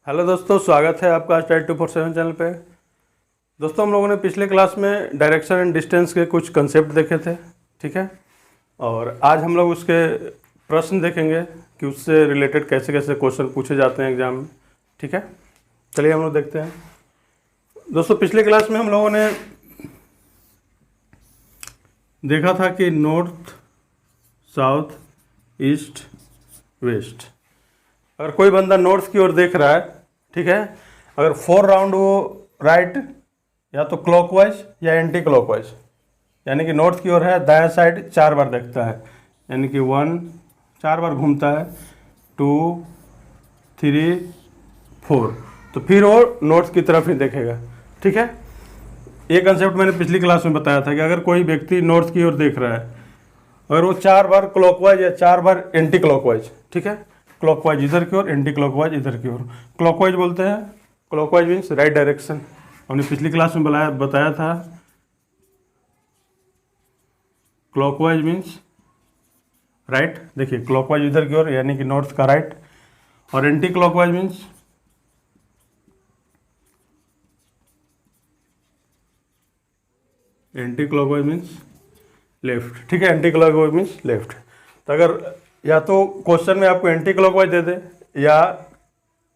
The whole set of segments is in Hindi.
हेलो दोस्तों, स्वागत है आपका स्टाइल 247 चैनल पे। दोस्तों, हम लोगों ने पिछले क्लास में डायरेक्शन एंड डिस्टेंस के कुछ कंसेप्ट देखे थे, ठीक है। और आज हम लोग उसके प्रश्न देखेंगे कि उससे रिलेटेड कैसे कैसे क्वेश्चन पूछे जाते हैं एग्जाम में, ठीक है। चलिए हम लोग देखते हैं। दोस्तों, पिछले क्लास में हम लोगों ने देखा था कि नॉर्थ, साउथ, ईस्ट, वेस्ट, अगर कोई बंदा नॉर्थ की ओर देख रहा है, ठीक है, अगर 4 राउंड वो राइट या तो क्लॉकवाइज या एंटी क्लॉकवाइज, यानी कि नॉर्थ की ओर है, दायां साइड 4 बार देखता है, यानी कि 1 4 बार घूमता है, 2 3 4, तो फिर वो नॉर्थ की तरफ ही देखेगा, ठीक है। ये कंसेप्ट मैंने पिछली क्लास में बताया था कि अगर कोई व्यक्ति नॉर्थ की ओर देख रहा है, अगर वो 4 बार क्लॉकवाइज या 4 बार एंटी क्लॉकवाइज, ठीक है, क्लॉकवाइज इधर की ओर, एंटी क्लॉकवाइज इधर की ओर। क्लॉकवाइज बोलते हैं, क्लॉकवाइज मीन्स राइट डायरेक्शन। हमने पिछली क्लास में बताया था क्लॉकवाइज मीन्स राइट। देखिए, क्लॉकवाइज इधर की ओर यानी कि नॉर्थ का राइट, और एंटी क्लॉकवाइज मीन्स लेफ्ट, ठीक है। Anti clockwise means left. तो अगर या तो क्वेश्चन में आपको एंटी क्लॉकवाइज दे दे या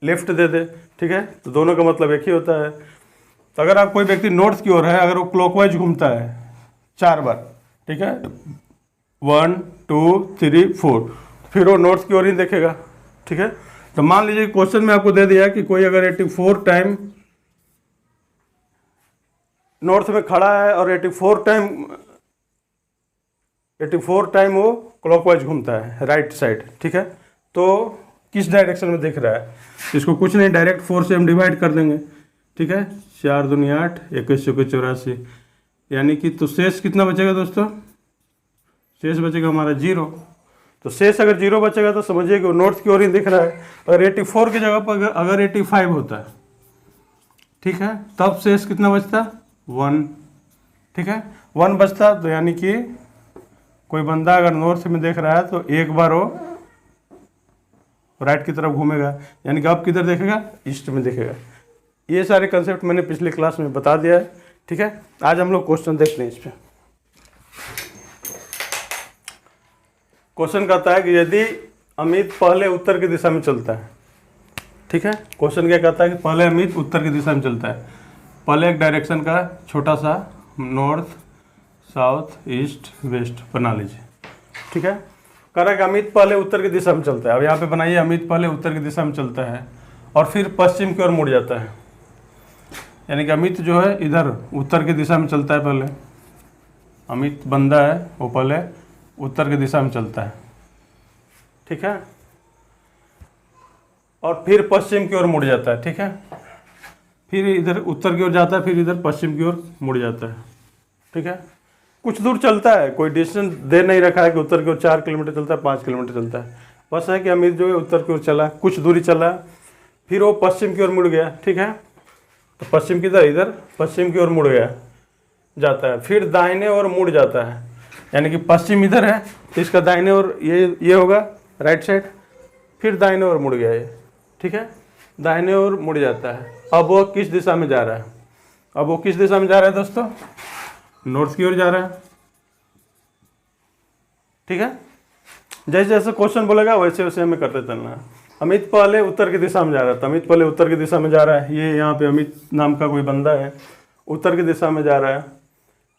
लेफ्ट दे दे, ठीक है, तो दोनों का मतलब एक ही होता है। तो अगर आप कोई व्यक्ति नॉर्थ की ओर है, अगर वो क्लॉकवाइज घूमता है 4 बार, ठीक है, 1 2 3 4, फिर वो नॉर्थ की ओर ही देखेगा, ठीक है। तो मान लीजिए क्वेश्चन में आपको दे दिया कि कोई अगर 84 टाइम नॉर्थ में खड़ा है और 84 टाइम वो क्लॉकवाइज घूमता है राइट साइड, ठीक है, तो किस डायरेक्शन में दिख रहा है। इसको कुछ नहीं, डायरेक्ट 4 से हम डिवाइड कर देंगे, ठीक है। 4 दूनी 8, 21 चौके 84, यानी कि तो शेष कितना बचेगा दोस्तों? शेष बचेगा हमारा 0। तो शेष अगर 0 बचेगा तो समझिए कि वो नॉर्थ की ओर ही दिख रहा है। अगर 84 की जगह पर अगर 85 होता है, ठीक है, तब शेष कितना बचता? 1, ठीक है, 1 बचता। तो यानी कि कोई बंदा अगर नॉर्थ में देख रहा है तो एक बार वो राइट की तरफ घूमेगा, यानी कि अब किधर देखेगा? ईस्ट में देखेगा। ये सारे कंसेप्ट मैंने पिछले क्लास में बता दिया है, ठीक है। आज हम लोग क्वेश्चन देखते हैं इस पे। क्वेश्चन कहता है कि यदि अमित पहले उत्तर की दिशा में चलता है, ठीक है, क्वेश्चन क्या कहता है कि पहले अमित उत्तर की दिशा में चलता है, पहले एक डायरेक्शन का छोटा सा नॉर्थ, साउथ, ईस्ट, वेस्ट बना लीजिए, ठीक है। कह रहा है कि अमित पहले उत्तर की दिशा में चलता है। अब यहाँ पे बनाइए, अमित पहले उत्तर की दिशा में चलता है और फिर पश्चिम की ओर मुड़ जाता है, यानी कि अमित जो है इधर उत्तर की दिशा में चलता है। पहले अमित बंदा है, वो पहले उत्तर की दिशा में चलता है, ठीक है, और फिर पश्चिम की ओर मुड़ जाता है, ठीक है। फिर इधर उत्तर की ओर जाता है, फिर इधर पश्चिम की ओर मुड़ जाता है, ठीक है। कुछ दूर चलता है, कोई डिस्टेंस दे नहीं रखा है कि उत्तर की ओर 4 किलोमीटर चलता है, 5 किलोमीटर चलता है। बस है कि अमित जो है उत्तर की ओर चला, कुछ दूरी चला, फिर वो पश्चिम की ओर मुड़ गया, ठीक है। तो पश्चिम किधर? इधर पश्चिम की ओर मुड़ गया जाता है, फिर दाहिने ओर मुड़ जाता है, यानी कि पश्चिम इधर है तो इसका दाहिने ओर ये होगा राइट साइड, फिर दाहिने ओर मुड़ गया ये, ठीक है, दाहिने ओर मुड़ जाता है। अब वो किस दिशा में जा रहा है? अब वो किस दिशा में जा रहा है दोस्तों? नॉर्थ की ओर जा रहा है, ठीक है। जैसे जैसे क्वेश्चन बोलेगा वैसे वैसे हमें करते चलना है। अमित पहले उत्तर की दिशा में जा रहा था, अमित पहले उत्तर की दिशा में जा रहा है, ये यहाँ पे अमित नाम का कोई बंदा है, उत्तर की दिशा में जा रहा है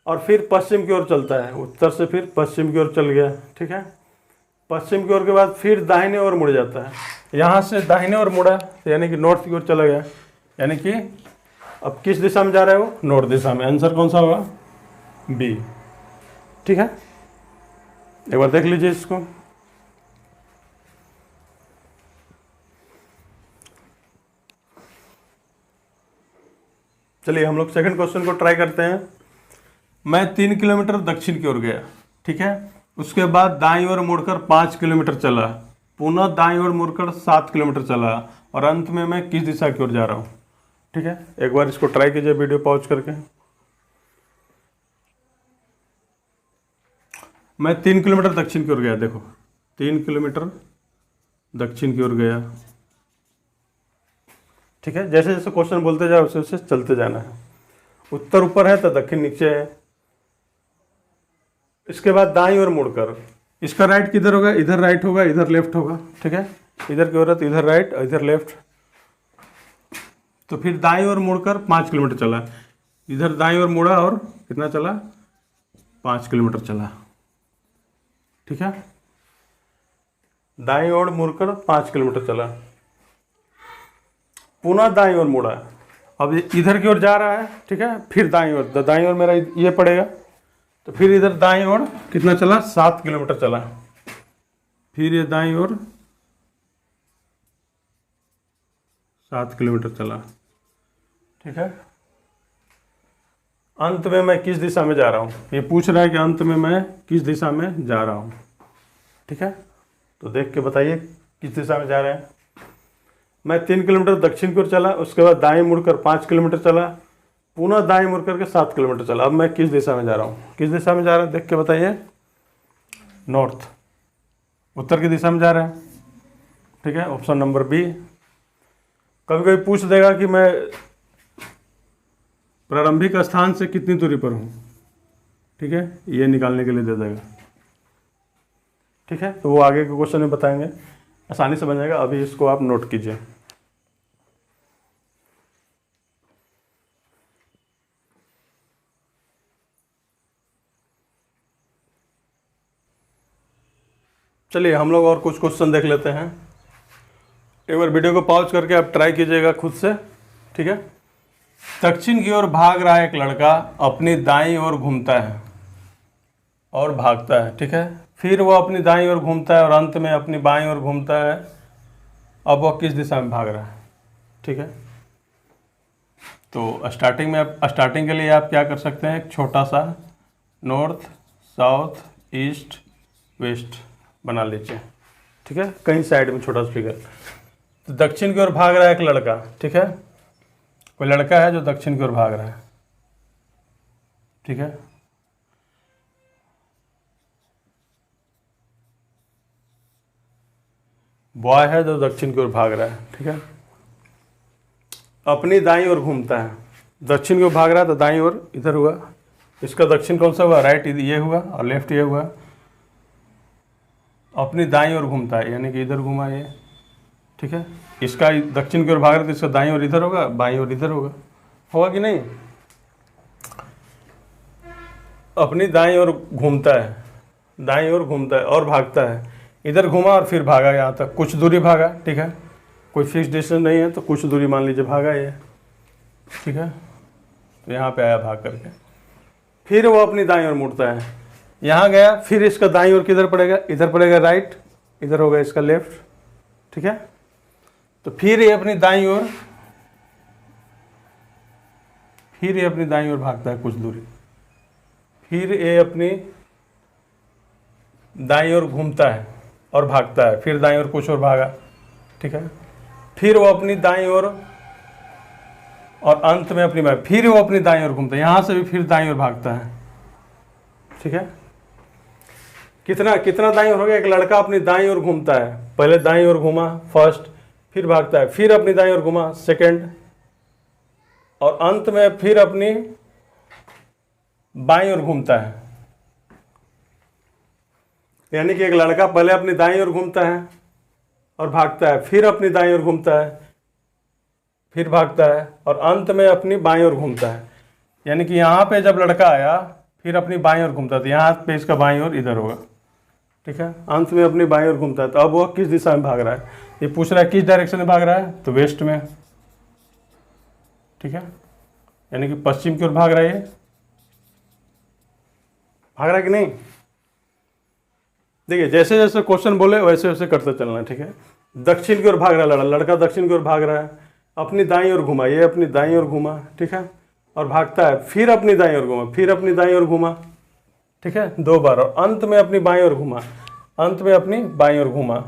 और फिर पश्चिम की ओर चलता है, उत्तर से फिर पश्चिम की ओर चल गया, ठीक है। पश्चिम की ओर के बाद फिर दाहिने ओर मुड़ जाता है, यहाँ से दाहिने ओर मुड़ा तो यानी कि नॉर्थ की ओर चला गया, यानी कि अब किस दिशा में जा रहा है वो? नॉर्थ दिशा में। आंसर कौन सा होगा? बी, ठीक है। एक बार देख लीजिए इसको। चलिए हम लोग सेकंड क्वेश्चन को ट्राई करते हैं। मैं 3 किलोमीटर दक्षिण की ओर गया, ठीक है, उसके बाद दाईं ओर मुड़कर 5 किलोमीटर चला, पुनः दाईं ओर मुड़कर 7 किलोमीटर चला और अंत में मैं किस दिशा की ओर जा रहा हूँ, ठीक है। एक बार इसको ट्राई कीजिए वीडियो पॉज करके। मैं 3 किलोमीटर दक्षिण की ओर गया, देखो 3 किलोमीटर दक्षिण की ओर गया, ठीक है, जैसे जैसे क्वेश्चन बोलते जाओ वैसे वैसे चलते जाना है। उत्तर ऊपर है तो दक्षिण नीचे है। इसके बाद दाईं ओर मुड़कर, इसका राइट किधर होगा, इधर राइट होगा, इधर लेफ्ट होगा, ठीक है, इधर की औरत इधर राइट और इधर लेफ्ट। तो फिर दाईं ओर मुड़कर 5 किलोमीटर चला, इधर दाईं ओर मुड़ा और कितना चला, 5 किलोमीटर चला, ठीक है, दाईं ओर मुड़कर 5 किलोमीटर चला, पुनः दाईं ओर मुड़ा, अब इधर की ओर जा रहा है, ठीक है, फिर दाईं ओर, दाईं ओर मेरा ये पड़ेगा, तो फिर इधर दाईं ओर कितना चला, 7 किलोमीटर चला, फिर ये दाईं ओर 7 किलोमीटर चला, ठीक है। अंत में मैं किस दिशा में जा रहा हूँ, ये पूछ रहा है कि अंत में मैं किस दिशा में जा रहा हूँ, ठीक है। तो देख के बताइए किस दिशा में जा रहे हैं। मैं 3 किलोमीटर दक्षिण की ओर चला, उसके बाद दाएं मुड़कर 5 किलोमीटर चला, पुनः दाएं मुड़ करके 7 किलोमीटर चला। अब मैं किस दिशा में जा रहा हूँ, किस दिशा में जा रहा है देख के बताइए। नॉर्थ, उत्तर की दिशा में जा रहा है, ठीक है, ऑप्शन नंबर बी। कभी कभी पूछ देगा कि मैं प्रारंभिक स्थान से कितनी दूरी पर हूँ, ठीक है, ये निकालने के लिए दे देगा, ठीक है। तो वो आगे के क्वेश्चन में बताएंगे, आसानी से बन जाएगा। अभी इसको आप नोट कीजिए। चलिए हम लोग और कुछ क्वेश्चन देख लेते हैं। एक बार वीडियो को पॉज करके आप ट्राई कीजिएगा खुद से, ठीक है। दक्षिण की ओर भाग रहा एक लड़का अपनी दाईं ओर घूमता है और भागता है, ठीक है, फिर वो अपनी दाईं ओर घूमता है और अंत में अपनी बाईं ओर घूमता है। अब वह किस दिशा में भाग रहा है, ठीक है। तो स्टार्टिंग के लिए आप क्या कर सकते हैं, एक छोटा सा नॉर्थ साउथ ईस्ट वेस्ट बना लीजिए, ठीक है, कहीं साइड में छोटा सा फिगर। तो दक्षिण की ओर भाग रहा है एक लड़का, ठीक है, कोई लड़का है जो दक्षिण की ओर भाग रहा है, ठीक है। बॉय है जो दक्षिण की ओर भाग रहा है, ठीक है, अपनी दाईं ओर घूमता है। दक्षिण की ओर भाग रहा है तो दाईं ओर इधर हुआ, इसका दक्षिण कौन सा हुआ, राइट ये हुआ और लेफ्ट ये हुआ। अपनी दाईं ओर घूमता है यानी कि इधर घूमा ये, ठीक है, इसका दक्षिण की ओर भाग रहा है तो इसका दाईं ओर इधर होगा, बाईं ओर इधर होगा, होगा कि नहीं। अपनी दाईं ओर घूमता है, दाईं ओर घूमता है और भागता है, इधर घूमा और फिर भागा, यहाँ तक कुछ दूरी भागा, ठीक है, कोई फिक्स डिस्टेंस नहीं है तो कुछ दूरी मान लीजिए भागा ये, ठीक है। तो यहाँ पे आया भाग करके, फिर वो अपनी दाईं ओर मुड़ता है, यहाँ गया, फिर इसका दाईं ओर किधर पड़ेगा, इधर पड़ेगा राइट, इधर होगा इसका लेफ्ट, ठीक है। तो फिर ये अपनी दाईं ओर, फिर ये अपनी दाईं ओर भागता है कुछ दूरी, फिर ये अपनी दाईं ओर घूमता है और भागता है, फिर दाईं ओर कुछ और भागा, ठीक है, फिर वो अपनी दाईं ओर और अंत में अपनी बाईं, फिर वो अपनी दाईं ओर घूमता है, यहाँ से भी फिर दाईं ओर भागता है, ठीक है। कितना कितना दाईं ओर हो गया, एक लड़का अपनी दाईं ओर घूमता है, पहले दाईं ओर घूमा फर्स्ट, फिर भागता है, फिर अपनी दाईं ओर घूमा सेकंड, और अंत में फिर अपनी बाईं ओर घूमता है। यानी कि एक लड़का पहले अपनी दाईं ओर घूमता है और भागता है, फिर अपनी दाईं ओर घूमता है, फिर भागता है और अंत में अपनी बाईं ओर घूमता है। यानी कि यहाँ पे जब लड़का आया फिर अपनी बाईं ओर घूमता था, यहाँ पे इसका बाईं ओर इधर होगा, ठीक है, अंत में अपनी बाईं ओर घूमता है। तो अब वो किस दिशा में भाग रहा है, ये पूछ रहा है किस डायरेक्शन में भाग रहा है, तो वेस्ट में, ठीक है, यानी कि पश्चिम की ओर भाग रहा है, ये भाग रहा है कि नहीं। देखिए जैसे जैसे क्वेश्चन बोले वैसे वैसे करते चलना, ठीक है। दक्षिण की ओर भाग रहा है लड़का, दक्षिण की ओर भाग रहा है, अपनी दाईं ओर घुमा, ये अपनी दाईं ओर घुमा, ठीक है, और भागता है, फिर अपनी दाईं ओर घुमा, फिर अपनी दाईं ओर घुमा, ठीक है, 2 बार, और अंत में अपनी बाईं ओर घुमा, अंत में अपनी बाईं ओर घुमा।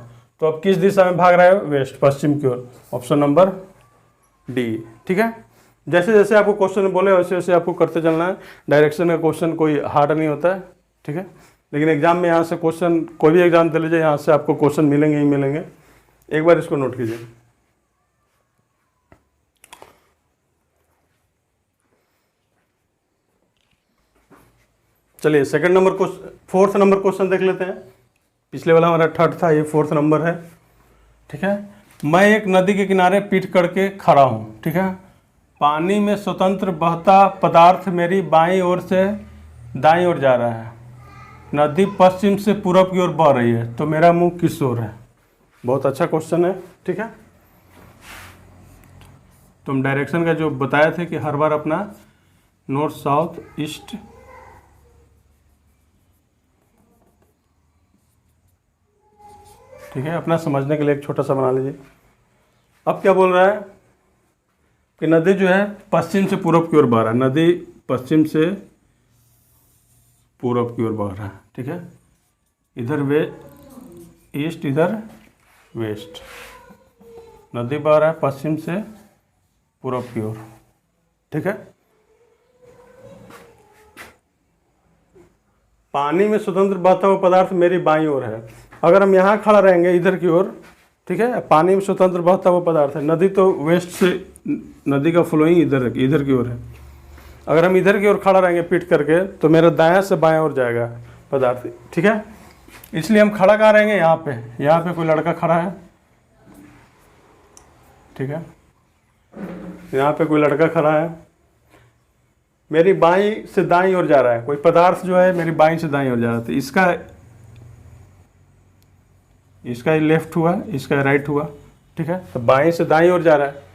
तो अब किस दिशा में भाग रहा है, वेस्ट, पश्चिम की ओर, ऑप्शन नंबर डी, ठीक है। जैसे जैसे आपको क्वेश्चन बोले वैसे वैसे आपको करते चलना है। डायरेक्शन का क्वेश्चन कोई हार्ड नहीं होता है, ठीक है, लेकिन एग्जाम में यहाँ से क्वेश्चन, कोई भी एग्जाम दे लीजिए, यहाँ से आपको क्वेश्चन मिलेंगे ही मिलेंगे। एक बार इसको नोट कीजिए। चलिए सेकंड नंबर को, फोर्थ नंबर क्वेश्चन देख लेते हैं। पिछले वाला हमारा थर्ड था, ये फोर्थ नंबर है। ठीक है, मैं एक नदी के किनारे पीठ करके खड़ा हूँ। ठीक है, पानी में स्वतंत्र बहता पदार्थ मेरी बाईं ओर से दाईं ओर जा रहा है। नदी पश्चिम से पूरब की ओर बह रही है, तो मेरा मुंह किस ओर है? बहुत अच्छा क्वेश्चन है। ठीक है, तो हम डायरेक्शन का जो बताए थे कि हर बार अपना नॉर्थ साउथ ईस्ट ठीक है, अपना समझने के लिए एक छोटा सा बना लीजिए। अब क्या बोल रहा है कि नदी जो है पश्चिम से पूरब की ओर बह रहा है। नदी पश्चिम से पूरब की ओर बह रहा है। ठीक है, इधर वे ईस्ट, इधर वेस्ट। नदी बह रहा है पश्चिम से पूरब की ओर। ठीक है, पानी में स्वतंत्र बहता हुआ पदार्थ मेरी बाईं ओर है। अगर हम यहाँ खड़ा रहेंगे इधर की ओर, ठीक है, पानी में स्वतंत्र बहता हुआ पदार्थ है। नदी तो वेस्ट से, नदी का फ्लोइंग इधर की ओर है। अगर हम इधर की ओर खड़ा रहेंगे पीठ करके, तो मेरा दायां से बायां ओर जाएगा पदार्थ। ठीक है, इसलिए हम खड़ा कहाँ रहेंगे? यहाँ पे। यहाँ पे कोई लड़का खड़ा है। ठीक है, यहाँ पे कोई लड़का खड़ा है, मेरी बाईं से दाईं ओर जा रहा है। कोई पदार्थ जो है मेरी बाईं से दाईं ओर जा रहा है, तो इसका लेफ्ट हुआ, इसका राइट हुआ। ठीक है, तो बाईं से दाईं ओर जा रहा है।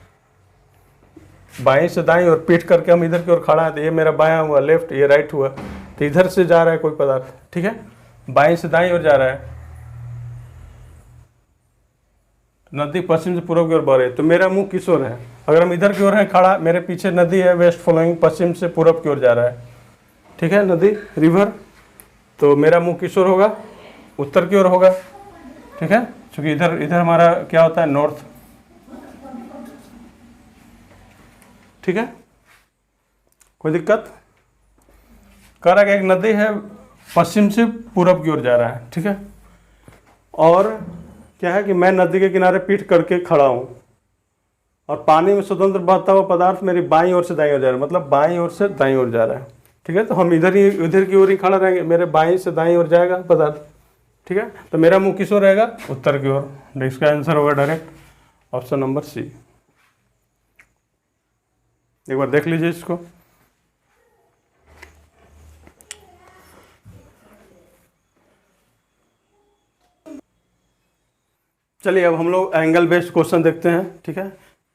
बाईं से दाईं ओर पीठ करके हम इधर की ओर खड़ा है, तो ये मेरा बायां हुआ, लेफ्ट, ये राइट हुआ। तो इधर से जा रहा है कोई पदार्थ। ठीक है, बाईं से दाईं ओर जा रहा है। नदी पश्चिम से पूर्व की ओर बह रही है, तो मेरा मुंह किस ओर है? अगर हम इधर की ओर है खड़ा, मेरे पीछे नदी है, वेस्ट फ्लोइंग, पश्चिम से पूरब की ओर जा रहा है। ठीक है, नदी, रिवर, तो मेरा मुंह किस ओर होगा? उत्तर की ओर होगा। ठीक है, क्योंकि इधर हमारा क्या होता है? नॉर्थ। ठीक है, कोई दिक्कत? कह रहा है कि एक नदी है पश्चिम से पूरब की ओर जा रहा है। ठीक है, और क्या है कि मैं नदी के किनारे पीठ करके खड़ा हूं और पानी में स्वतंत्र बहता हुआ पदार्थ मेरी बाईं ओर से दाईं ओर जा रहा है, मतलब बाईं ओर से दाईं ओर जा रहा है। ठीक है, तो हम इधर की ओर ही खड़ा रहेंगे, मेरे बाईं से दाईं ओर जाएगा पदार्थ। ठीक है, तो मेरा मुंह किस ओर रहेगा? उत्तर की ओर। इसका आंसर होगा डायरेक्ट ऑप्शन नंबर सी। एक बार देख लीजिए इसको। चलिए अब हम लोग एंगल बेस्ड क्वेश्चन देखते हैं। ठीक है,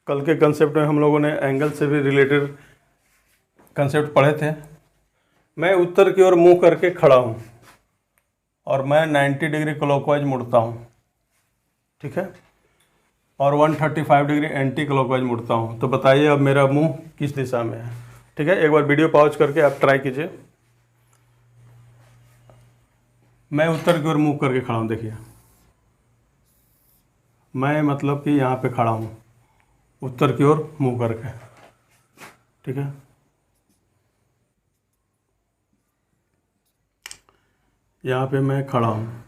कल के कंसेप्ट में हम लोगों ने एंगल से भी रिलेटेड कंसेप्ट पढ़े थे। मैं उत्तर की ओर मुंह करके खड़ा हूं और मैं 90 डिग्री क्लॉकवाइज मुड़ता हूं। ठीक है, और 135 डिग्री एंटी क्लॉकवाइज मुड़ता हूं। तो बताइए अब मेरा मुंह किस दिशा में है? ठीक है, एक बार वीडियो पॉज करके आप ट्राई कीजिए। मैं उत्तर की ओर मुंह करके खड़ा हूं, देखिए मैं मतलब कि यहाँ पे खड़ा हूँ उत्तर की ओर मुंह करके। ठीक है, यहाँ पे मैं खड़ा हूँ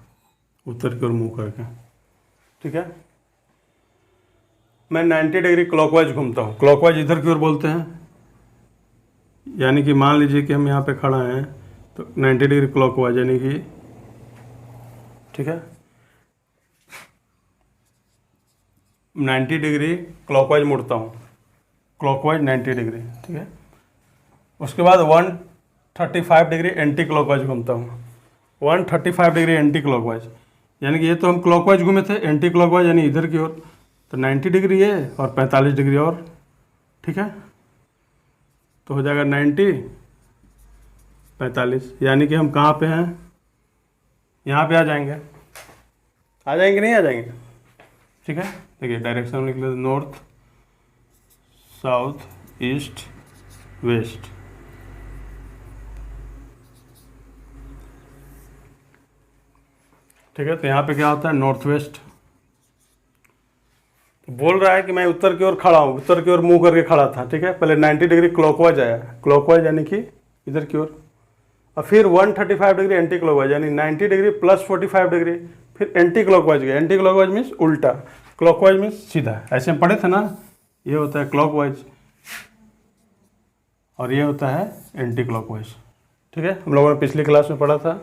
उत्तर की ओर मुंह करके। ठीक है, मैं 90 डिग्री क्लॉकवाइज घूमता हूँ। क्लॉकवाइज इधर की ओर बोलते हैं, यानी कि मान लीजिए कि हम यहाँ पे खड़ा हैं तो 90 डिग्री क्लॉकवाइज, यानी कि ठीक है 90 डिग्री क्लॉकवाइज मुड़ता हूँ, क्लॉकवाइज 90 डिग्री। ठीक है, उसके बाद 135 डिग्री एंटी क्लॉकवाइज घूमता हूँ। 135 डिग्री एंटी क्लॉकवाइज, यानी कि ये तो हम क्लॉकवाइज घूमे थे, एंटी क्लॉकवाइज यानी इधर की ओर, तो 90 डिग्री है और 45 डिग्री और। ठीक है, तो हो जाएगा 90 45, यानी कि हम कहाँ पे हैं? यहाँ पे आ जाएंगे नहीं आ जाएंगे? ठीक है, देखिए डायरेक्शन लिख लेते, नॉर्थ साउथ ईस्ट वेस्ट। ठीक है, तो यहाँ पे क्या होता है? North west. तो बोल रहा है कि मैं उत्तर की ओर खड़ा हूँ, उत्तर की ओर मुंह करके खड़ा था। ठीक है, पहले 90 डिग्री क्लॉकवाइज आया, क्लॉकवाइज यानी कि इधर की ओर, और फिर 135 डिग्री एंटी क्लॉकवाइज, यानी 90 डिग्री प्लस 45 डिग्री, फिर एंटी क्लॉकवाइज गया। एंटी क्लॉकवाइज मीन्स उल्टा, क्लॉकवाइज मीन्स सीधा। ऐसे हम पढ़े थे ना, ये होता है क्लॉकवाइज और ये होता है एंटी क्लॉकवाइज। ठीक है, हम लोगों ने पिछली क्लास में पढ़ा था।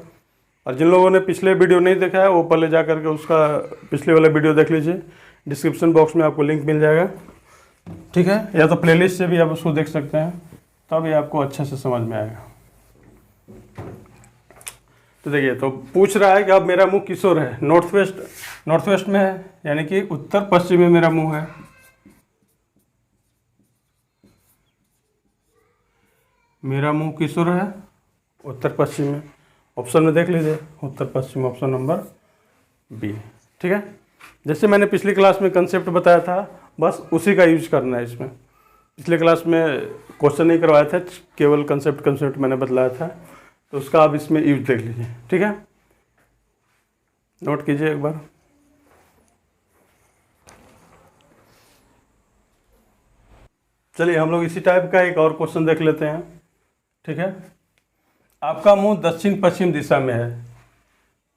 और जिन लोगों ने पिछले वीडियो नहीं देखा है वो पहले जा करके उसका पिछले वाला वीडियो देख लीजिए, डिस्क्रिप्शन बॉक्स में आपको लिंक मिल जाएगा, ठीक है, या तो प्लेलिस्ट से भी आप उसको देख सकते हैं, तभी आपको अच्छे से समझ में आएगा। तो देखिए, तो पूछ रहा है कि अब मेरा मुंह किस ओर है, नॉर्थ वेस्ट में है, यानी कि उत्तर पश्चिम में मेरा मुंह है। मेरा मुंह किस ओर है, उत्तर पश्चिम में। ऑप्शन में देख लीजिए, उत्तर पश्चिम, ऑप्शन नंबर बी, ठीक है। जैसे मैंने पिछली क्लास में कंसेप्ट बताया था, बस उसी का यूज करना है इसमें। पिछले क्लास में क्वेश्चन नहीं करवाया था, केवल कंसेप्ट मैंने बतलाया था, तो उसका आप इसमें यूज देख लीजिए, ठीक है, नोट कीजिए एक बार। चलिए हम लोग इसी टाइप का एक और क्वेश्चन देख लेते हैं, ठीक है। आपका मुंह दक्षिण पश्चिम दिशा में है,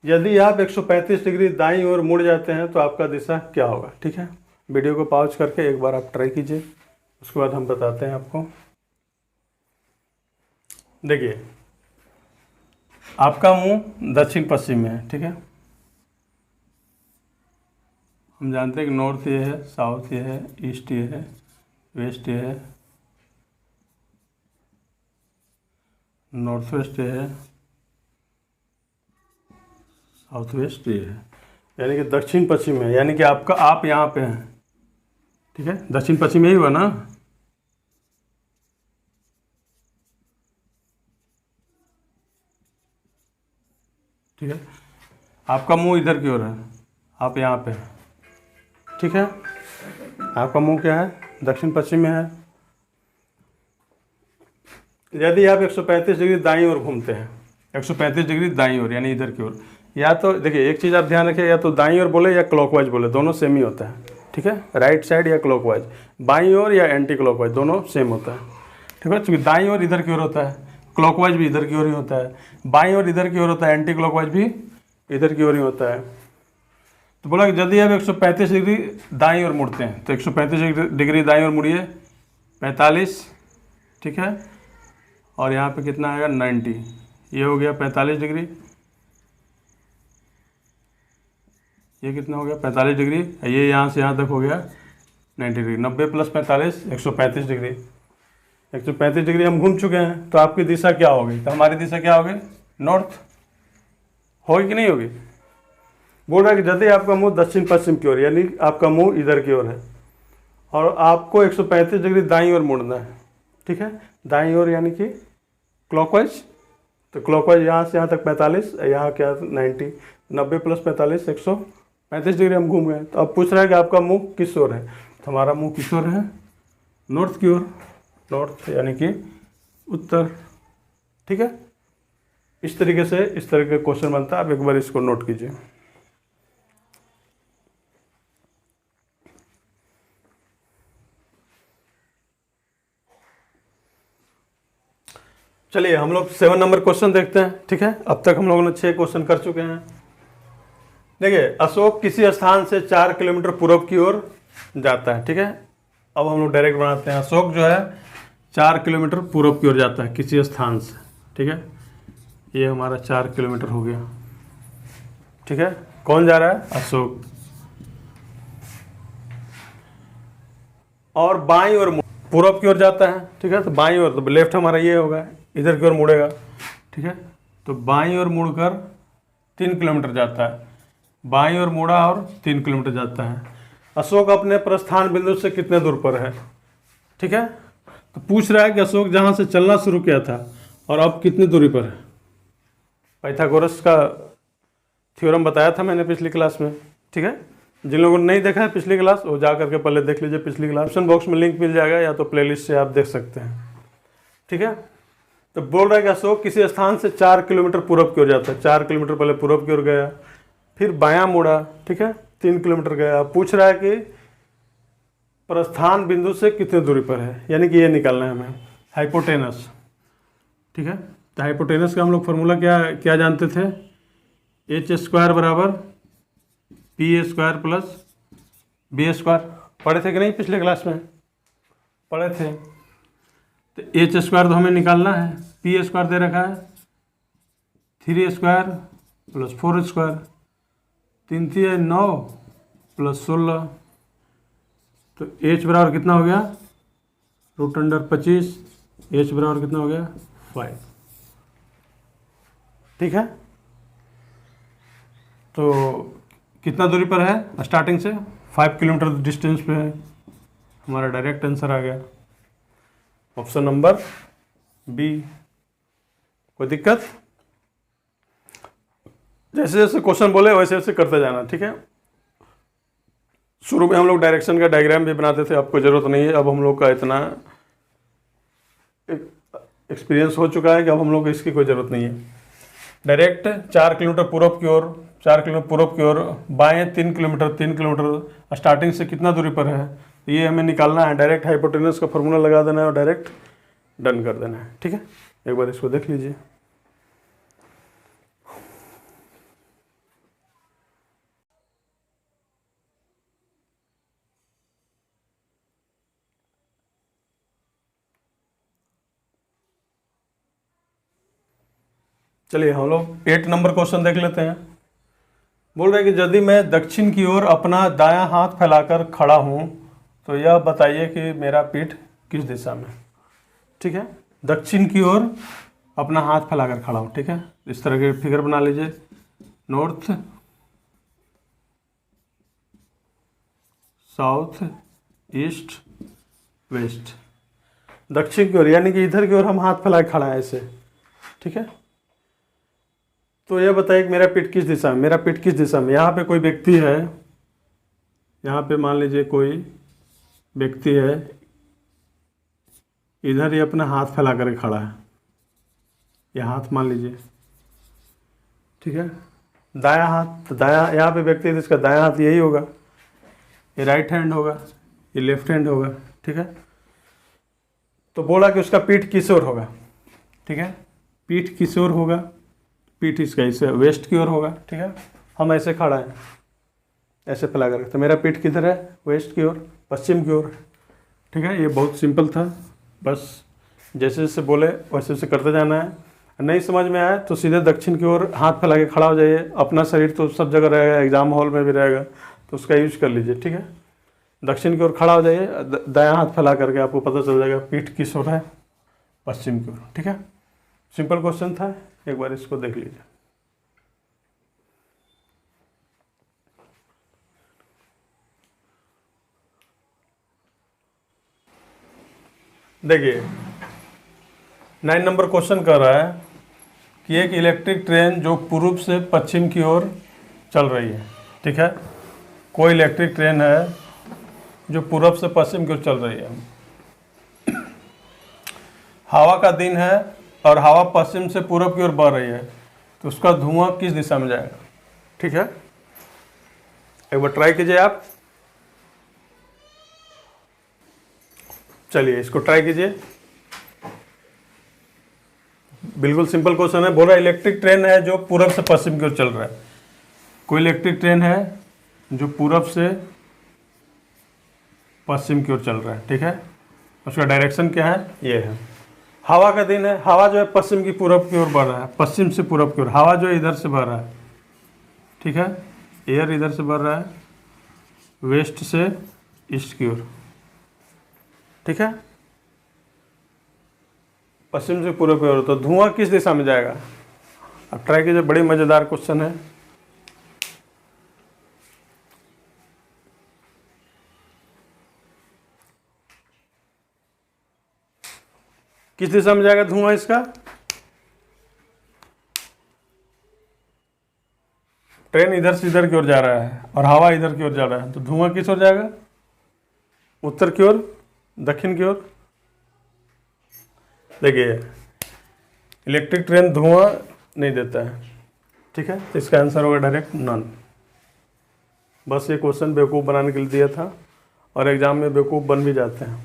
यदि आप 135 डिग्री दाईं ओर मुड़ जाते हैं तो आपका दिशा क्या होगा, ठीक है। वीडियो को पॉज करके एक बार आप ट्राई कीजिए, उसके बाद हम बताते हैं आपको। देखिए, आपका मुंह दक्षिण पश्चिम में है, ठीक है। हम जानते हैं कि नॉर्थ ये है, साउथ ये है, ईस्ट ये है, वेस्ट ये है, नॉर्थ वेस्ट ये है, साउथ वेस्ट ये है, यानी कि दक्षिण पश्चिम है, यानी कि आपका आप यहाँ पे हैं, ठीक है। दक्षिण पश्चिम यही हुआ ना, ठीक है। आपका मुंह इधर की ओर है, आप यहाँ पे हैं, ठीक है। आपका मुंह क्या है, दक्षिण पश्चिम में है। यदि आप 135 डिग्री दाईं ओर घूमते हैं, 135 डिग्री दाईं ओर यानी इधर की ओर, या तो देखिए एक चीज़ आप ध्यान रखिए, या तो दाईं ओर बोले या क्लॉकवाइज बोले, दोनों सेम ही होता है, ठीक है। राइट साइड या क्लॉकवाइज, बाईं ओर या एंटी क्लॉकवाइज, दोनों सेम होता है, ठीक है। क्योंकि दाईं ओर इधर की ओर होता है, क्लॉकवाइज भी इधर की ओर ही होता है, बाईं ओर इधर की ओर होता है, एंटी क्लॉकवाइज भी इधर की ओर ही होता है। तो बोला कि यदि आप 135 डिग्री दाईं ओर मुड़ते हैं तो 135 डिग्री दाईं ओर मुड़िए, 45, ठीक है, और यहाँ पे कितना आएगा 90, ये हो गया 45 डिग्री, ये कितना हो गया 45 डिग्री, ये यहाँ से यहाँ तक हो गया 90 डिग्री। 90 प्लस 45 135 डिग्री, 135 डिग्री हम घूम चुके हैं, तो आपकी दिशा क्या होगी, तो हमारी दिशा क्या होगी, नॉर्थ होगी कि नहीं होगी। बोल रहा है कि यदि आपका मुंह दक्षिण पश्चिम की ओर, यानी आपका मुंह इधर की ओर है और आपको 135 डिग्री दाईं ओर मुड़ना है, ठीक है। दाईं ओर यानी कि क्लॉकवाइज, तो क्लॉकवाइज यहाँ से यहाँ तक 45, यहाँ क्या 90, 90 प्लस 45 135 डिग्री हम घूम गए। तो अब पूछ रहा है कि आपका मुंह किस ओर है, तो हमारा मुंह किस ओर है, नॉर्थ की ओर, नॉर्थ यानी कि उत्तर, ठीक है। इस तरीके से इस तरह का क्वेश्चन बनता है, आप एक बार इसको नोट कीजिए। चलिए हम लोग 7 नंबर क्वेश्चन देखते हैं, ठीक है। अब तक हम लोगों ने 6 क्वेश्चन कर चुके हैं। देखिए, अशोक किसी स्थान से 4 किलोमीटर पूर्व की ओर जाता है, ठीक है। अब हम लोग डायरेक्ट बनाते हैं, अशोक जो है 4 किलोमीटर पूर्व की ओर जाता है किसी स्थान से, ठीक है। ये हमारा 4 किलोमीटर हो गया, ठीक है। कौन जा रहा है, अशोक। और बाईं ओर पूर्व की ओर जाता है, ठीक है। तो बाईं ओर, तो लेफ्ट हमारा ये होगा, इधर की ओर मुड़ेगा, ठीक है। तो बाईं ओर मुड़कर 3 किलोमीटर जाता है, बाईं ओर मुड़ा और 3 किलोमीटर जाता है। अशोक अपने प्रस्थान बिंदु से कितने दूर पर है, ठीक है। तो पूछ रहा है कि अशोक जहाँ से चलना शुरू किया था और अब कितनी दूरी पर है। पाइथागोरस का थ्योरम बताया था मैंने पिछली क्लास में, ठीक है। जिन लोगों ने नहीं देखा है पिछली क्लास, वो जा करके पहले देख लीजिए पिछली क्लास, ऑप्शन बॉक्स में लिंक मिल जाएगा, या तो प्लेलिस्ट से आप देख सकते हैं, ठीक है। तो बोल रहा है कि अशोक किसी स्थान से 4 किलोमीटर पूर्व की ओर जाता है, 4 किलोमीटर पहले पूर्व की ओर गया, फिर बायां मुड़ा, ठीक है, 3 किलोमीटर गया। पूछ रहा है कि प्रस्थान बिंदु से कितनी दूरी पर है, यानी कि ये निकालना है हमें, हाइपोटेनस, ठीक है। तो हाइपोटेनस का हम लोग फॉर्मूला क्या जानते थे, h² बराबर p² प्लस b², पढ़े थे कि नहीं पिछले क्लास में, पढ़े थे। तो h² तो हमें निकालना है, p² दे रखा है, 3² + 4², 3 3 9 + 16, तो h बराबर कितना हो गया, √25, h बराबर कितना हो गया 5। ठीक है, तो कितना दूरी पर है स्टार्टिंग से, 5 किलोमीटर डिस्टेंस पे है। हमारा डायरेक्ट आंसर आ गया ऑप्शन नंबर बी। कोई दिक्कत? जैसे जैसे क्वेश्चन बोले वैसे वैसे करते जाना, ठीक है। शुरू में हम लोग डायरेक्शन का डायग्राम भी बनाते थे, आपको ज़रूरत नहीं है, अब हम लोग का इतना एक्सपीरियंस हो चुका है कि अब हम लोग को इसकी कोई ज़रूरत नहीं है। डायरेक्ट 4 किलोमीटर पूर्व की ओर, 4 किलोमीटर पूर्व की ओर, बाएँ 3 किलोमीटर, 3 किलोमीटर स्टार्टिंग से कितना दूरी पर है, ये हमें निकालना है। डायरेक्ट हाइपोटेनस का फॉर्मूला लगा देना है और डायरेक्ट डन कर देना है, ठीक है। एक बार इसको देख लीजिए। चलिए हम लोग 8 नंबर क्वेश्चन देख लेते हैं। बोल रहे हैं कि यदि मैं दक्षिण की ओर अपना दायां हाथ फैलाकर खड़ा हूं तो यह बताइए कि मेरा पीठ किस दिशा में। ठीक है, दक्षिण की ओर अपना हाथ फैलाकर खड़ा हूं, ठीक है। इस तरह के फिगर बना लीजिए, नॉर्थ, साउथ, ईस्ट, वेस्ट, दक्षिण की ओर, यानी कि इधर की ओर हम हाथ फैला के खड़ा है ऐसे, ठीक है। तो यह बताइए कि मेरा पीठ किस दिशा में, मेरा पीठ किस दिशा में। यहाँ पे कोई व्यक्ति है, यहाँ पे मान लीजिए कोई व्यक्ति है, इधर ही अपना हाथ फैला कर खड़ा है, यह हाथ मान लीजिए, ठीक है। दायां हाथ, दायां, यहाँ पे व्यक्ति है, इसका दायां हाथ यही होगा, ये राइट हैंड होगा, ये लेफ्ट हैंड होगा, ठीक है। तो बोला कि उसका पीठ किस ओर होगा, ठीक है। पीठ किस ओर होगा, पीठ इसका इसे वेस्ट की ओर होगा, ठीक है। हम ऐसे खड़ा है, ऐसे फैला कर, तो मेरा पीठ किधर है, वेस्ट की ओर, पश्चिम की ओर, ठीक है। ये बहुत सिंपल था, बस जैसे जैसे बोले वैसे वैसे करते जाना है। नहीं समझ में आए तो सीधे दक्षिण की ओर हाथ फैला के खड़ा हो जाइए। अपना शरीर तो सब जगह रहेगा, एग्जाम हॉल में भी रहेगा, तो उसका यूज कर लीजिए, ठीक है। दक्षिण की ओर खड़ा हो जाइए, दायां हाथ फैला करके आपको पता चल जाएगा पीठ किस ओर है, पश्चिम की ओर, ठीक है। सिंपल क्वेश्चन था, एक बार इसको देख लीजिए। देखिए 9 नंबर क्वेश्चन कर रहा है कि एक इलेक्ट्रिक ट्रेन जो पूर्व से पश्चिम की ओर चल रही है, ठीक है। कोई इलेक्ट्रिक ट्रेन है जो पूर्व से पश्चिम की ओर चल रही है। हवा का दिन है और हवा पश्चिम से पूर्व की ओर बह रही है, तो उसका धुआं किस दिशा में जाएगा, ठीक है। एक बार ट्राई कीजिए आप, चलिए इसको ट्राई कीजिए। बिल्कुल सिंपल क्वेश्चन है, बोल रहा है इलेक्ट्रिक ट्रेन है जो पूरब से पश्चिम की ओर चल रहा है। कोई इलेक्ट्रिक ट्रेन है जो पूरब से पश्चिम की ओर चल रहा है, ठीक है। उसका डायरेक्शन क्या है, ये है। हवा का दिन है, हवा जो है पश्चिम की पूरब की ओर बढ़ रहा है, पश्चिम से पूरब की ओर हवा जो है इधर से बढ़ रहा है, ठीक है। एयर इधर से बढ़ रहा है, वेस्ट से ईस्ट की ओर, ठीक है। पश्चिम से पूर्व की ओर, तो धुआं किस दिशा में जाएगा। अब ट्राई कीजिए, बड़ी मजेदार क्वेश्चन है। किस दिशा में जाएगा धुआं इसका, ट्रेन इधर से इधर की ओर जा रहा है और हवा इधर की ओर जा रहा है, तो धुआं किस ओर जाएगा, उत्तर की ओर, दक्षिण की ओर। देखिए इलेक्ट्रिक ट्रेन धुआं नहीं देता है, ठीक है, तो इसका आंसर होगा डायरेक्ट नन। बस ये क्वेश्चन बेवकूफ़ बनाने के लिए दिया था और एग्जाम में बेवकूफ़ बन भी जाते हैं,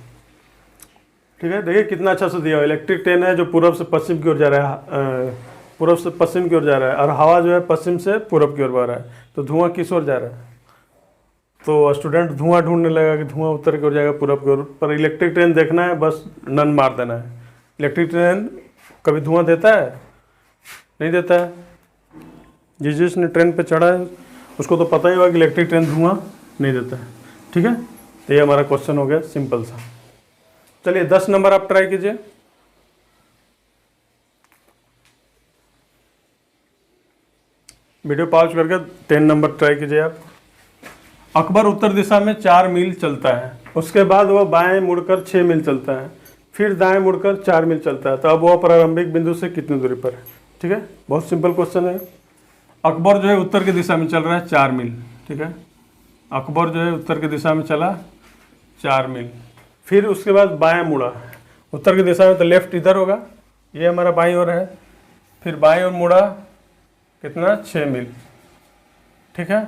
ठीक है। देखिए कितना अच्छा से दिया, इलेक्ट्रिक ट्रेन है जो पूर्व से पश्चिम की ओर जा रहा है, पूर्व से पश्चिम की ओर जा रहा है और हवा जो है पश्चिम से पूर्व की ओर बह रहा है, तो धुआं किस ओर जा रहा है। तो स्टूडेंट धुआं ढूंढने लगा कि धुआं उत्तर की ओर जाएगा, पूर्व की ओर, पर इलेक्ट्रिक ट्रेन देखना है, बस नन मार देना है। इलेक्ट्रिक ट्रेन कभी धुआं देता है, नहीं देता है। जिसने ट्रेन पे चढ़ा है उसको तो पता ही होगा कि इलेक्ट्रिक ट्रेन धुआं नहीं देता है। ठीक है, तो ये हमारा क्वेश्चन हो गया सिंपल सा। चलिए 10 नंबर आप ट्राई कीजिए। वीडियो पॉज करके 10 नंबर ट्राई कीजिए आप। अकबर उत्तर दिशा में 4 मील चलता है, उसके बाद वह बाएं मुड़कर 6 मील चलता है, फिर दाएं मुड़कर 4 मील चलता है, तो अब वह प्रारंभिक बिंदु से कितनी दूरी पर है। ठीक है, बहुत सिंपल क्वेश्चन है। अकबर जो है उत्तर की दिशा में चल रहा है 4 मील। ठीक है, अकबर जो है उत्तर की दिशा में चला 4 मील, फिर उसके बाद बाएं मुड़ा। उत्तर की दिशा में तो लेफ्ट इधर होगा, ये हमारा बाईं ओर है, फिर बाईं ओर मुड़ा कितना 6 मील। ठीक है,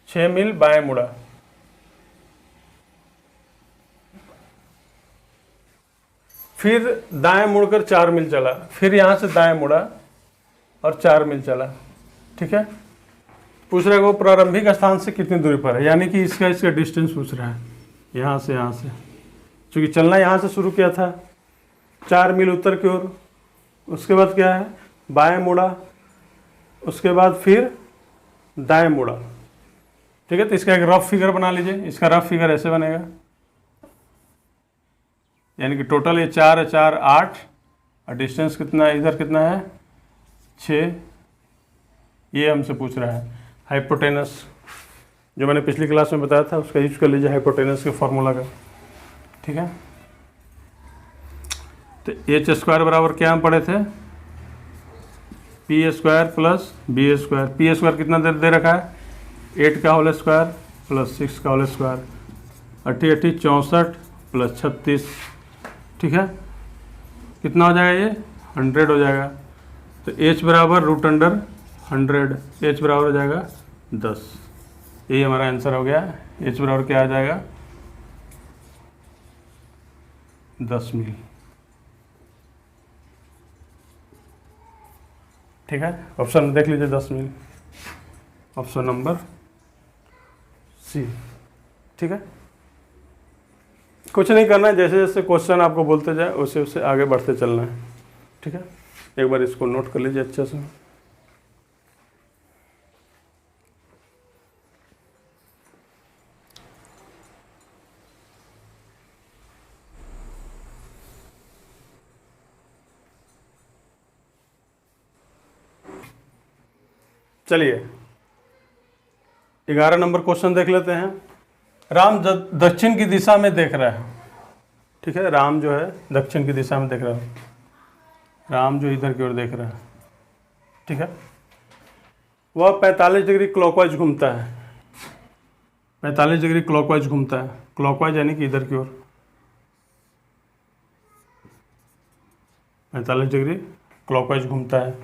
6 मील बाएं मुड़ा, फिर दाएं मुड़कर 4 मील चला, फिर यहाँ से दाएं मुड़ा और 4 मील चला। ठीक है, पूछ रहा है वो प्रारंभिक स्थान से कितनी दूरी पर है, यानी कि इसका डिस्टेंस पूछ रहा है यहाँ से। क्योंकि चलना यहाँ से शुरू किया था 4 मील उत्तर की ओर, उसके बाद क्या है बाएं मुड़ा, उसके बाद फिर दाएं मुड़ा। ठीक है, तो इसका एक रफ फिगर बना लीजिए। इसका रफ फिगर ऐसे बनेगा, यानी कि टोटल ये 4 है, 4 8 और डिस्टेंस कितना है इधर, कितना है 6। ये हमसे पूछ रहा है हाइपोटेनस, जो मैंने पिछली क्लास में बताया था उसका यूज कर लीजिए हाइपोटेनस के फॉर्मूला का। ठीक है, तो एच स्क्वायर बराबर क्या हम पढ़े थे, P square plus B square. P square कितना दे रखा है 8 का होल स्क्वायर प्लस 6 का होल स्क्वायर, 80 80 64 प्लस 36। ठीक है, कितना हो जाएगा ये 100 हो जाएगा। तो h बराबर √100, h बराबर हो जाएगा 10। यही हमारा आंसर हो गया। h बराबर क्या आ जाएगा 10 मील। ठीक है, ऑप्शन देख लीजिए 10 मील, ऑप्शन नंबर सी। ठीक है, कुछ नहीं करना है, जैसे जैसे क्वेश्चन आपको बोलते जाए वैसे वैसे आगे बढ़ते चलना है। ठीक है, एक बार इसको नोट कर लीजिए अच्छे से। चलिए 11 नंबर क्वेश्चन देख लेते हैं। राम दक्षिण की दिशा में देख रहा है। ठीक है, राम जो है दक्षिण की दिशा में देख रहा है, राम जो इधर की ओर देख रहा है। ठीक है, वह 45 डिग्री क्लॉकवाइज घूमता है, 45 डिग्री क्लॉकवाइज घूमता है, क्लॉकवाइज यानी कि इधर की ओर 45 डिग्री क्लॉकवाइज घूमता है।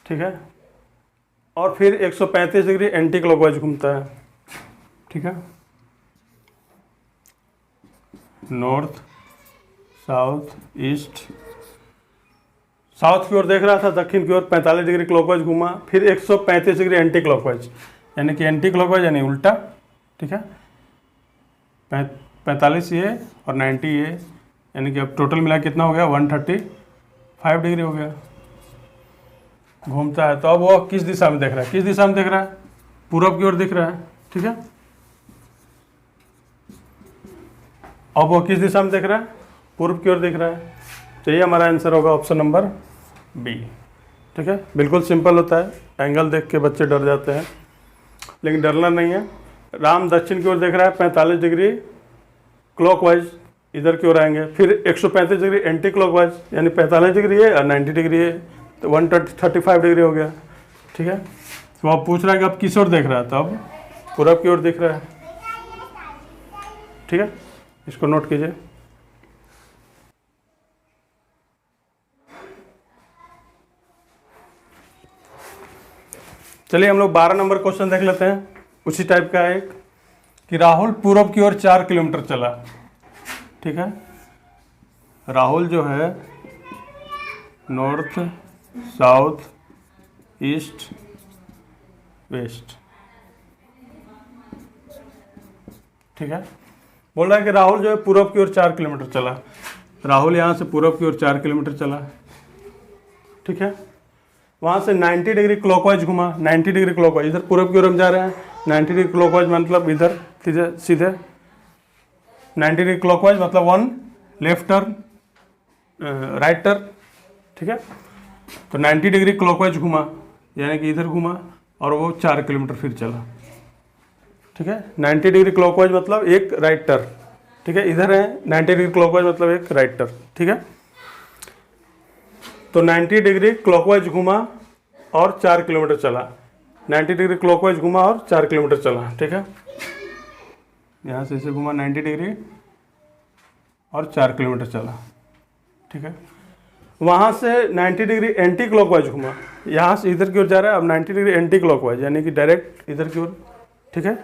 ठीक है, और फिर 135 डिग्री एंटी क्लॉकवाइज घूमता है। ठीक है, नॉर्थ साउथ ईस्ट, साउथ की ओर देख रहा था, दक्षिण की ओर 45 डिग्री क्लॉकवाइज घूमा, फिर 135 डिग्री एंटी क्लॉकवाइज, यानी कि एंटी क्लॉकवाइज यानी उल्टा। ठीक है, 45 ये और 90 ये, यानी कि अब टोटल मिला कितना हो गया 135 डिग्री हो गया। घूमता है, तो अब वो किस दिशा में देख रहा है, किस दिशा में देख रहा है पूरब की ओर दिख रहा है। ठीक है, अब वो किस दिशा में देख रहा है पूर्व की ओर दिख रहा है, तो ये हमारा आंसर होगा ऑप्शन नंबर बी। ठीक है, बिल्कुल सिंपल होता है, एंगल देख के बच्चे डर जाते हैं लेकिन डरना नहीं है। राम दक्षिण की ओर देख रहा है, 45 डिग्री क्लॉकवाइज इधर की ओर आएंगे, फिर 135 डिग्री एंटी क्लॉकवाइज यानी 45 डिग्री है और 90 डिग्री है, तो 135 डिग्री हो गया। ठीक है, तो आप पूछ रहा है कि अब किस ओर देख रहा है, तो अब पूरब की ओर दिख रहा है। ठीक है, इसको नोट कीजिए। चलिए हम लोग 12 नंबर क्वेश्चन देख लेते हैं, उसी टाइप का एक, कि राहुल पूरब की ओर 4 किलोमीटर चला। ठीक है, राहुल जो है नॉर्थ साउथ ईस्ट वेस्ट। ठीक है, बोल रहा है कि राहुल जो है पूरब की ओर 4 किलोमीटर चला। राहुल यहाँ से पूरब की ओर 4 किलोमीटर चला। ठीक है। वहाँ से 90 डिग्री क्लॉकवाइज घुमा, 90 डिग्री क्लॉकवाइज, इधर पूरब की ओर हम जा रहे हैं, 90 डिग्री क्लॉकवाइज मतलब इधर सीधे सीधे 90 डिग्री क्लॉकवाइज मतलब 1 लेफ्ट टर्न राइट टर्न, ठीक है। तो 90 डिग्री क्लॉकवाइज घुमा, यानी कि इधर घुमा और वो 4 किलोमीटर फिर चला, ठीक है। 90 डिग्री क्लॉकवाइज मतलब एक राइट टर्न, ठीक है। इधर है 90 डिग्री क्लॉकवाइज मतलब एक राइट टर्न, ठीक है। तो 90 डिग्री क्लॉकवाइज घुमा और 4 किलोमीटर चला, 90 डिग्री क्लॉकवाइज घुमा और 4 किलोमीटर चला, ठीक है। यहाँ से घुमा 90 डिग्री और 4 किलोमीटर चला, ठीक है। वहाँ से 90 डिग्री एंटी क्लॉकवाइज घुमा, यहाँ से इधर की ओर जा रहा है, अब 90 डिग्री एंटी क्लॉकवाइज यानी कि डायरेक्ट इधर की ओर, ठीक है,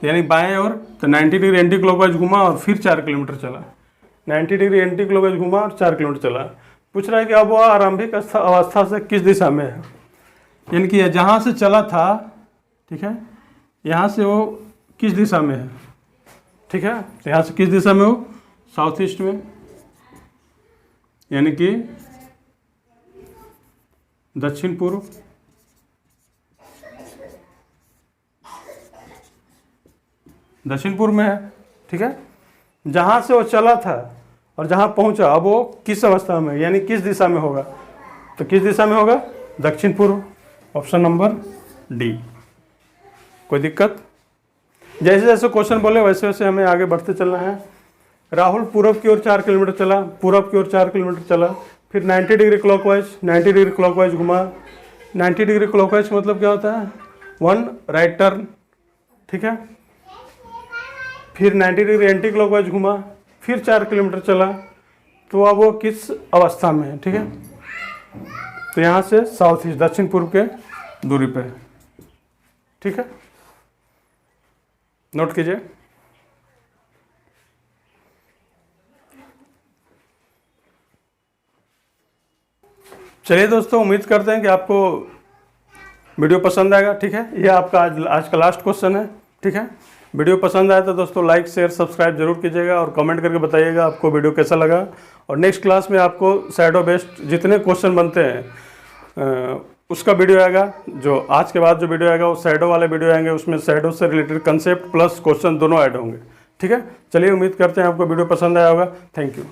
यानी बाएं ओर। तो 90 डिग्री एंटी क्लॉकवाइज घुमा और फिर 4 किलोमीटर चला, 90 डिग्री एंटी क्लॉकवाइज घुमा और 4 किलोमीटर चला। पूछ रहा है कि अब वो आरंभिक अवस्था से किस दिशा में है, यानी कि जहाँ से चला था, ठीक है, यहाँ से वो किस दिशा में है, ठीक है। तो यहाँ से किस दिशा में हो, साउथ ईस्ट में, यानी कि दक्षिण पूर्व, दक्षिण पूर्व में है, ठीक है। जहाँ से वो चला था और जहाँ पहुँचा अब वो किस अवस्था में, यानी किस दिशा में होगा, तो किस दिशा में होगा, दक्षिण पूर्व, ऑप्शन नंबर डी। कोई दिक्कत? जैसे जैसे क्वेश्चन बोले वैसे वैसे हमें आगे बढ़ते चलना है। राहुल पूरब की ओर 4 किलोमीटर चला, पूरब की ओर 4 किलोमीटर चला, फिर 90 डिग्री क्लॉकवाइज, 90 डिग्री क्लॉकवाइज घुमा, 90 डिग्री क्लॉकवाइज मतलब क्या होता है, 1 राइट टर्न, ठीक है। फिर 90 डिग्री एंटी क्लॉकवाइज घुमा, फिर 4 किलोमीटर चला, तो अब वो किस अवस्था में है, ठीक है। तो यहाँ से साउथ ईस्ट, दक्षिण पूर्व के दूरी पे, ठीक है, नोट कीजिए। चलिए दोस्तों, उम्मीद करते हैं कि आपको वीडियो पसंद आएगा, ठीक है। ये आपका आज का लास्ट क्वेश्चन है, ठीक है। वीडियो पसंद आया तो दोस्तों लाइक शेयर सब्सक्राइब जरूर कीजिएगा और कमेंट करके बताइएगा आपको वीडियो कैसा लगा। और नेक्स्ट क्लास में आपको शैडो बेस्ड जितने क्वेश्चन बनते हैं उसका वीडियो आएगा। जो आज के बाद जो वीडियो आएगा वो शैडो वाले वीडियो आएंगे, उसमें शैडो से रिलेटेड कंसेप्ट प्लस क्वेश्चन दोनों ऐड होंगे, ठीक है। चलिए, उम्मीद करते हैं आपको वीडियो पसंद आया होगा। Thank you.